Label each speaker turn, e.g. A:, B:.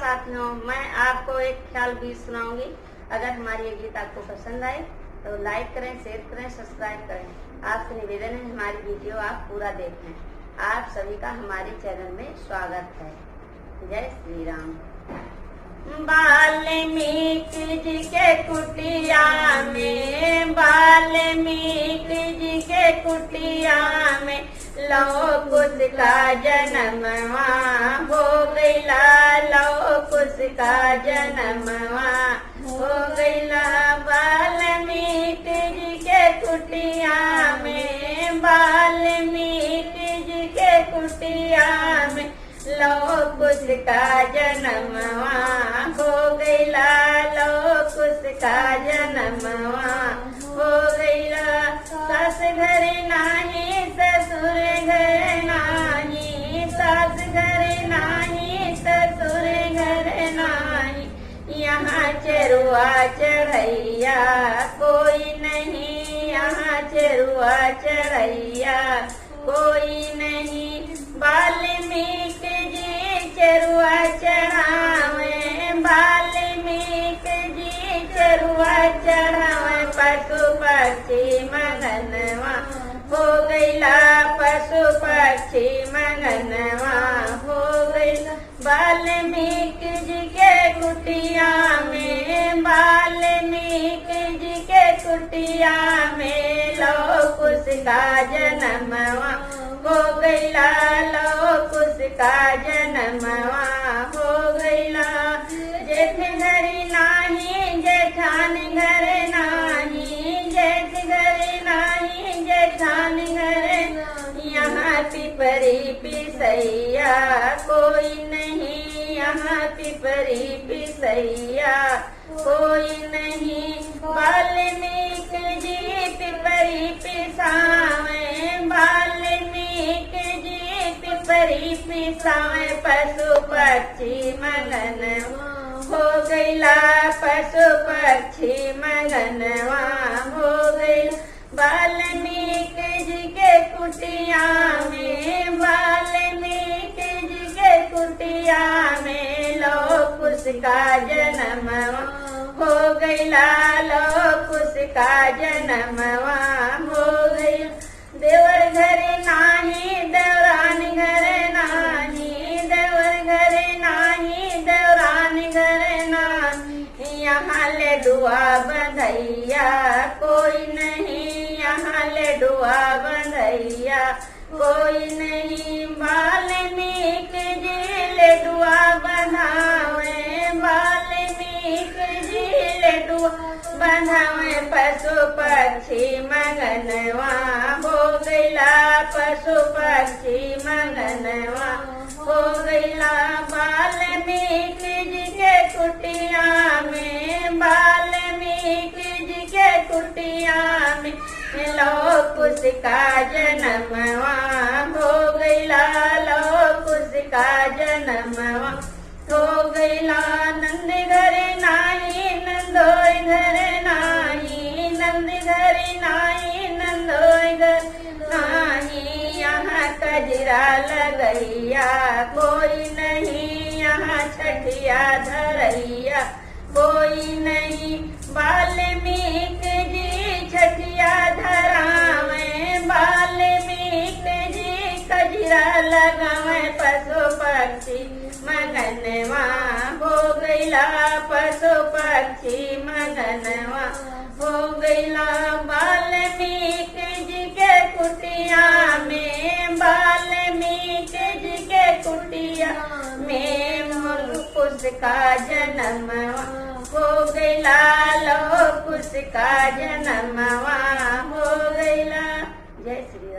A: साथियों, मैं आपको एक ख्याल गीत सुनाऊंगी। अगर हमारी ये गीत आपको पसंद आए तो लाइक करें, शेयर करें, सब्सक्राइब करें। आपसे निवेदन है हमारी वीडियो आप पूरा देखें। आप सभी का हमारे चैनल में स्वागत है। जय श्री राम। वाल्मीकि जी के कुटिया में, वाल्मीकि जी के कुटिया में लौ कुश का जन्मवा हो गईला, लौ कुश का जन्मवा हो गईला। वाल्मीकि जी के कुटिया में, वाल्मीकि जी के कुटिया में लौ कुश का जन्मवा हो गईला, लौ कुश का जन्मवा हो गईला। सास घर नाही, ससुर घर नाही, सास घर नाही, ससुर घर नाही। यहाँ चरुआ चढ़ैया कोई नहीं, यहाँ चरुआ चढ़ैया कोई नहीं। वाल्मीकि जी चरुआ चढ़ावे, वाल्मीकि जी चरुआ चढ़ावे। पशु पक्षी मगनवा हो गईला, पशु पक्षी मगनवा हो गईला। वाल्मीकि जी के कुटिया में, वाल्मीकि जी के कुटिया में लौ कुश का जन्मवा हो गईला, लौ कुश का जन्मवा हो गईला। जेठ घर नाही, जेठान घर नाही, जेठ घर नाही, जेठान घर। यहाँ पिपरी पिसैया कोई नहीं, यहाँ पिपरी पिसैया कोई नहीं। वाल्मीकि जी पिपरी पिसावे, वाल्मीकि जी पिपरी पिसावे। पशु पक्षी मगनवा हो गईला, पशु पक्षी मगनवा हो गईला। वाल्मीकि जी के कुटिया में, वाल्मीकि जी के कुटिया में लौ कुश का जन्मवा हो गईला, लौ कुश का जन्मवा हो गईला। देवर घर नाही, देवरान घर नाही, देवर घर नाही, देवरान घर नाही। यहाँ लेडुआ बंधैया कोई नहीं, यहाँ लेडुआ बंधैया कोई नहीं। वाल्मीकि जी लेडुआ बंधावे, वाल्मीकि जी लेडुआ बंधावे। पशु पक्षी मगनवा हो गईला, पशु पक्षी मगनवा हो गईला। वाल्मीकि जी के कुटिया में, वाल्मीकि जी के कुटिया में लौ कुश का जन्मवा हो गईला, लौ कुश का जन्मवा हो गईला। नंद घर नाही, नंदोई घर नाही, नंद घर नाही, नंदोई घर नाही। यहाँ कजरा लगैया कोई नहीं, यहाँ छठिया धरैया कोई नहीं। वाल्मीकि जी छठिया धरावे, वाल्मीकि जी कजरा लगावे। पशु पक्षी मगनवा हो गईला, पशु पक्षी मगनवा हो गईला। वाल्मीकि जी के कुटिया में, वाल्मीकि जी के कुटिया में कुश का जन्मवा हो गईला, लौ कुश का जन्मवा हो गईला। जय श्री